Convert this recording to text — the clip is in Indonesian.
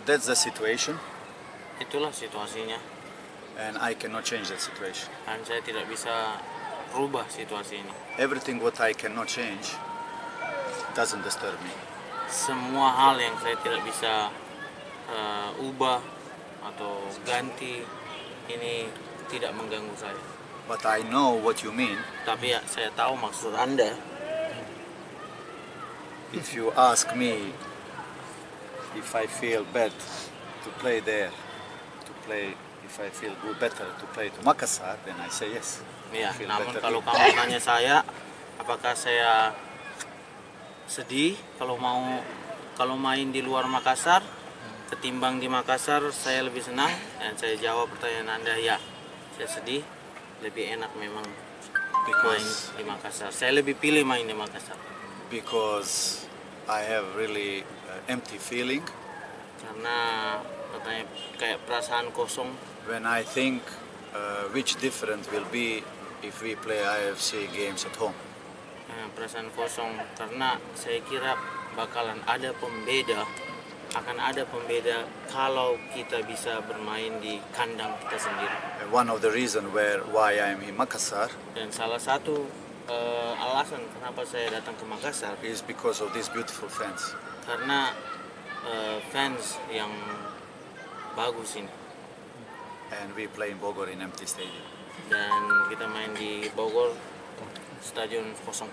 That's the situation, Itulah situasinya, and I cannot change that situation. dan saya tidak bisa rubah situasi ini. Everything what I cannot change doesn't disturb me. Semua hal yang saya tidak bisa ubah atau ganti ini tidak mengganggu saya. But I know what you mean. Tapi ya, saya tahu maksud Anda. If you ask me if I feel bad to play there, if I feel good better to play to Makassar, then I say yes. Ya, Feel namun better kalau here. kamu tanya saya, apakah saya sedih kalau main di luar Makassar ketimbang di Makassar, saya lebih senang, dan saya jawab pertanyaan Anda, ya, saya sedih, lebih enak memang main di Makassar. Saya lebih pilih main di Makassar. Because I have really empty feeling Karena katanya kayak perasaan kosong. when I think which different will be if we play IFC games at home. Perasaan kosong karena saya kira akan ada pembeda kalau kita bisa bermain di kandang kita sendiri. And one of the reasons why I am in Makassar Dan salah satu alasan kenapa saya datang ke Makassar is because of these beautiful fans. karena fans yang bagus ini. And we play in Bogor in empty stadium. Dan kita main di Bogor, stadion kosong.